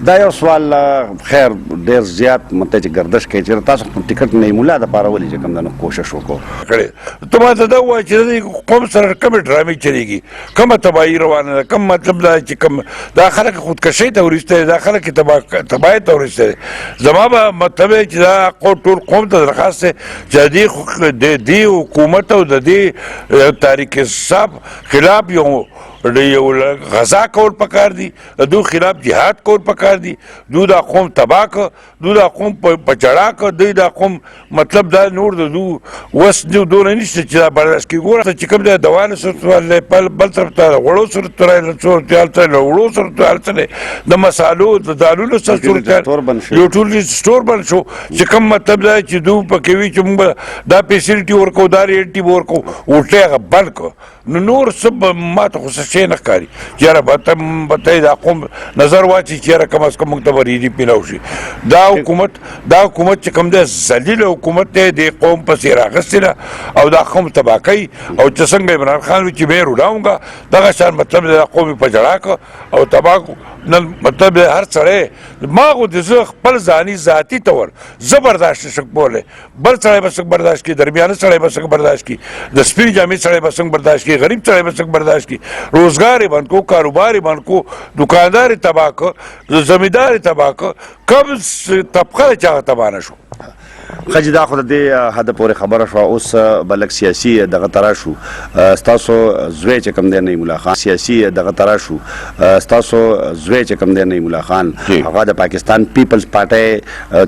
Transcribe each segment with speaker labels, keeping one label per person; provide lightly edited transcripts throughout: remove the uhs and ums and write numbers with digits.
Speaker 1: دا یو سوال خیر ډېر زیات مته چې گردش کوي چې تاسو ټیکټ نه مولا د پاره ولې چې کوم دنو کوشش وکړو
Speaker 2: کړي ته ما ته دا وایي چې قوم سره کوم ډرامې چلیږي کومه تباهي روانه ده کوم مطلب دا چې کوم دا خلک خودکشي ته ورسته دا خلک تباهي ته ورسته زما به مطلب چې دا ټول قوم ته درخواست چې د دې حکومت او د دې تاریخ حساب خلاف یو غزا کول پکار دي دو خلاف جهاد کول پکار دي دو دا قوم تباہ کړ دو دا قوم په جړا کړ دوی دا قوم مطلب دا نور د دو وس دونه نشته چې دا برداشت کړي ګوره چې کوم دی دوانه صورت بل طرف ته غوړو صورت هلته وړو صورت هلته د مسالو د دالونو صورت یو ټول سټور بند شو چې کوم مطلب دا چې دو پکې وي چې موږ دا فیسلټي ورکو دا ریلټي ورکو ورته هغه بند کړ نو نور سب ما ته خو څه نه ښکاري چې یاره بته دا قوم نظر واچي چې یاره کم از کم موږ ته به ریډي پیلاو شي دا حکومت چې کوم دی ذلیل حکومت دی د قوم پسې راغستې ده او دا قوم تباه کوي او چې څنګه عمران خان وي چې به یې روډاونګه دغه شان مطلب دا قوم یې په جړا کړه او تباه نن مطلب هر سړی ما خو د زه خپل ځاني ذاتي طور زه برداشت نشم کولی بل سړی به څنګه برداشت کړي درمیانه سړی به څنګه برداشت کړي د سپین جامې سړی به څنګه برداشت کړي غریب سړی به څنګه برداشت کړي روزګار یې بند کو کاروبار یې بند کو دکاندار یې تباه کړ زمیندار یې تباه کړ کوم طبقه د چا تباه نه شو
Speaker 1: خج دا خو د دې حد پورې خبره شو اوس بلک سیاسي دغه ترا شو ستاسو زوی چې کوم دی نه مولا خان سیاسي دغه ترا شو ستاسو زوی چې کوم دی نه مولا خان هغه د پاکستان پیپلز پارټي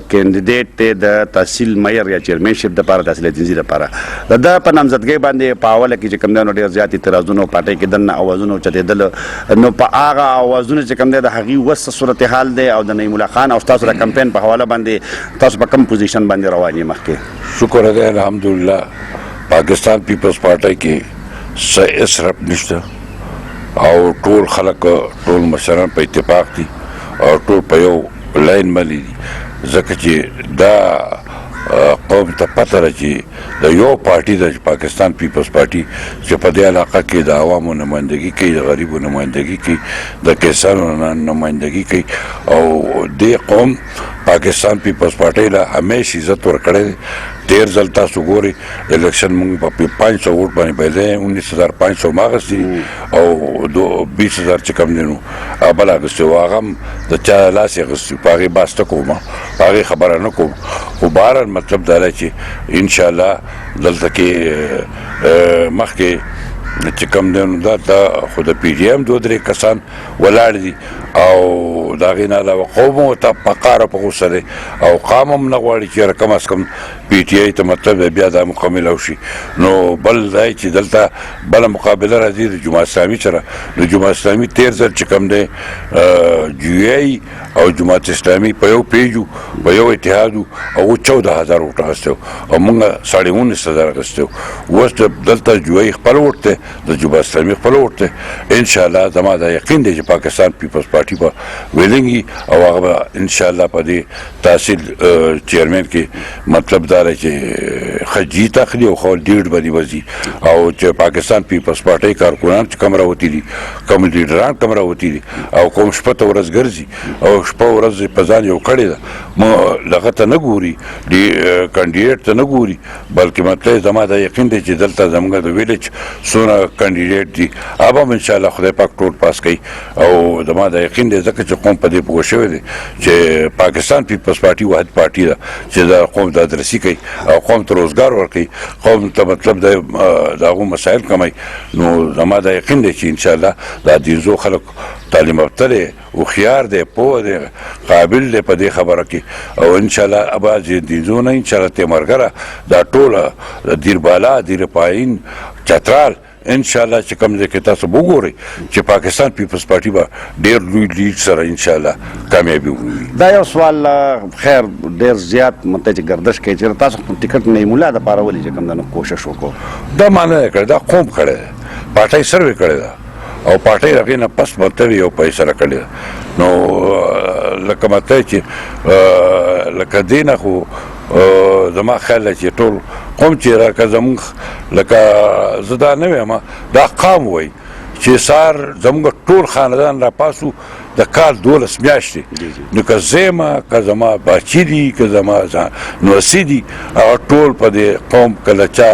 Speaker 1: کینډیډیټ ته د تحصیل مېر یا چیرمنشپ د لپاره تحصیل تنظیم لپاره د په نامزدګۍ باندې په حواله کې چې کوم دی نو ډېر زیات اعتراضونه پارټي کې دنه اوازونه چتېدل نو په هغه اوازونه چې کوم دی د هغې وس صورتحال دی او د نه مولا خان او ستاسو د کمپین په حواله باندې تاسو په کوم پوزیشن باندې رواني مخکې
Speaker 2: شکر دی الحمدلله پاکستان پیپلز پارټي کې څه اسرپ نشته او ټول خلک ټول مشران په اتفاق دي او ټول په یو لاین باندې دي ځکه چې دا قوم ته پته ده چې د یو پارټي د پاکستان پیپلز پارټي چې په دې علاقه کې د عوامو نمایندګي کوي د غریبو نمایندګي کوي د کسانو نمایندګي کوي او دې قوم پاکستان پیپلز پارټي له همیشه عزت ورکړی ډېر ځل تاسو ګورئ الیکشن موږ په 500 ووټ باندې پیدا 19500 ما اخېستي او 20000 چې کوم دی نو بل اخېستي و هغه هم د چا لاس یې اخېستي په هغې بحث نه کوم په هغې خبره نه کوم خو بهرحال مطلب دا دی چې انشاءالله دلته کې مخکې چې کوم دی نو دا خو د پی ډي ایم 2-3 کسان ولاړ دي او د هغې نه علاوه قوم ورته په قاره په غوسه دی او قام هم نه غواړي چې کم از کم پی ټي آی ته مطلب بیا دا مکمل شي نو بل ځای چې دلته بله مقابله راځي د جماعت اسلامي سره د جماعت اسلامي 13 ځل چې کوم دی جی ای او جماعت اسلامي په یو پیجو په یو اتحاد او 14000 ووټ اخیستی او موږ 19000 اخیستی اوس دلته جی ای خپل ووټ دی د جماعت اسلامي خپل ووټ دی انشاءالله زما دا یقین دی چې پاکستان پیپلز پارټي به ویلنګي او هغه به انشاءالله په دې تحصیل چیرمن کې مطلب دا دی چې ښه جیت اخلي او ښه لیډ باندې وځي او چې پاکستان پیپلز پارټي کارکنان چې کوم راوتي دي کوم لیډران کوم راوتي دي او کوم شپه ته ورځ ګرځي او شپه ورځ په ځان یو کړې ده مو دغه ته نه ګوري کاندیډیټ ته نه ګوري بلکې مطلب زما دا یقین دی چې دلته زموږ د ویلج څونه کاندیډیټ دي هغه هم انشاءالله خدای پاک ټول پاس کوي او زما دا یقین دی ځکه چې قوم په دې پوه شوی دی چې پاکستان پیپلز پارټي واحد پارټي ده چې دا قوم د ادرسي کوي او قوم ته روزګار ورکوي قوم ته مطلب د هغو مسایل کموي نو زما دا یقین دی چې انشاءالله دا دینزو خلک تعلیم یافته دی هوښیار دی پوه دی قابل دی په دې خبره کې او انشاءالله ابا دینزو نه انشاءالله تیمرګره دا ټوله دیر بالا دیر پایین چترال انشاءالله چې کوم ځای کې تاسو وګورئ چې پاکستان پیپلز پارټي به ډېر لوی لیډ سره انشاءالله کامیابي وکړي
Speaker 1: دا یو سوال خیر ډېر زیات مته چې گردش کوي چې تاسو ټیکټ نه مولا د پاره ولې چې کوم دنو کوشش وکړو
Speaker 2: دا معنا یې کړی دا قوم کړی دی پارټۍ سروې کړی ده او پارټۍ هغې نه پس مطلب یو پای سره کړی ده نو لکه مطلب چې لکه دې نه خو زما خیال دی چې ټول قوم چې راکه زمونږ لکه زه دا نه ویم دا قام وایي چې سار زمونږ ټول خاندان را پاسو د کال 12 میاشتې نو که زما که زما باچي دي که زما نوسي دي هغه ټول په دې قوم کله چا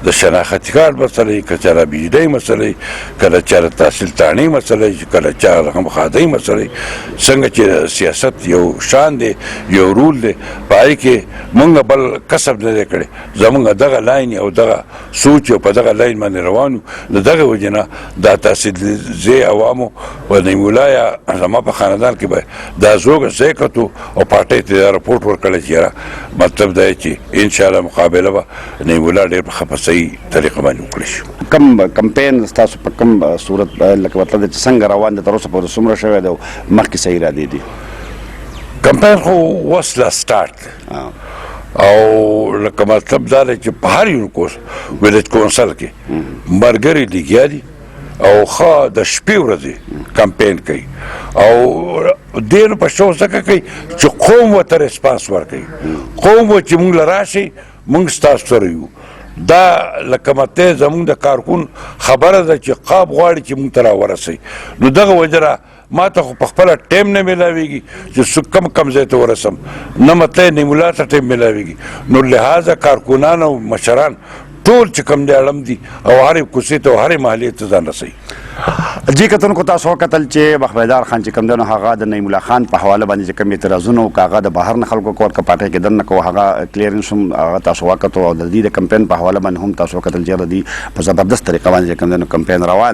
Speaker 2: د شناختي کارت مسله که چا د بجلۍ مسله کله چا د تحصیل تانۍ مسله کله چا د غمخادۍ مسله څنګه چې سیاست یو شان دی یو رول دی په هغې کې مونږ بل کسب نه دی کړی زمونږ دغه لاین او دغه سوچ او په دغه لاین باندې روان یو د دغه وجې نه دا تحصیل زی عوامو و نعیم الله یا زما په خاندان کې به دا زوږ ځای کتو او پارټۍ ته دا رپورټ ورکړی چې یاره مطلب دا چې انشاءالله مقابله به نعیم الله ډېر په ښه په صحیح طریقه باندې وکړی شي.
Speaker 1: کم کمپین ستاسو په کم صورت لکه مطلب دی چې څنګه روان دی تر اوسه پورې څومره شوی دی او مخکې څه ارادې دي؟
Speaker 2: کمپین خو اوس لا سټارټ او لکه مطلب دا دی چې په هر یو ویلیج کونسل کې ملګري لګیا دي او ښه د شپې ورځې کمپین کوي او ډېر په شو ځکه کوي چې قوم ورته ریسپانس ورکوي قوم و چې موږ له راشئ موږ ستاسو سره یو دا لکه مته زمونږ د کارکون خبره ده چې قاب غواړي چې موږ ته راورسوي نو دغه وجه ما ته خو په خپله ټایم نه میلاویږي چې کم ځای ته ورسم نه مته نعیم الله ته ټایم میلاویږي نو لہذا کارکنان او مشران ټول چې کوم دی اړم دي او هرې کوڅې ته او هرې محلې ته ځان رسوي.
Speaker 1: جی کتونکو تاسو وکتل چې بخبیدار خان چې کوم دی نو هغه د نعیم الله خان په حواله باندې چې کوم اعتراضونه او هغه د بهر نه خلکو کور که پاټۍ کې دننه کو هغه کلیرنس هم هغه تاسو وکتو او د دې د کمپین په حواله باندې هم تاسو وکتل چې د دې په زبردست طریقه باندې چې کوم دی نو کمپین روان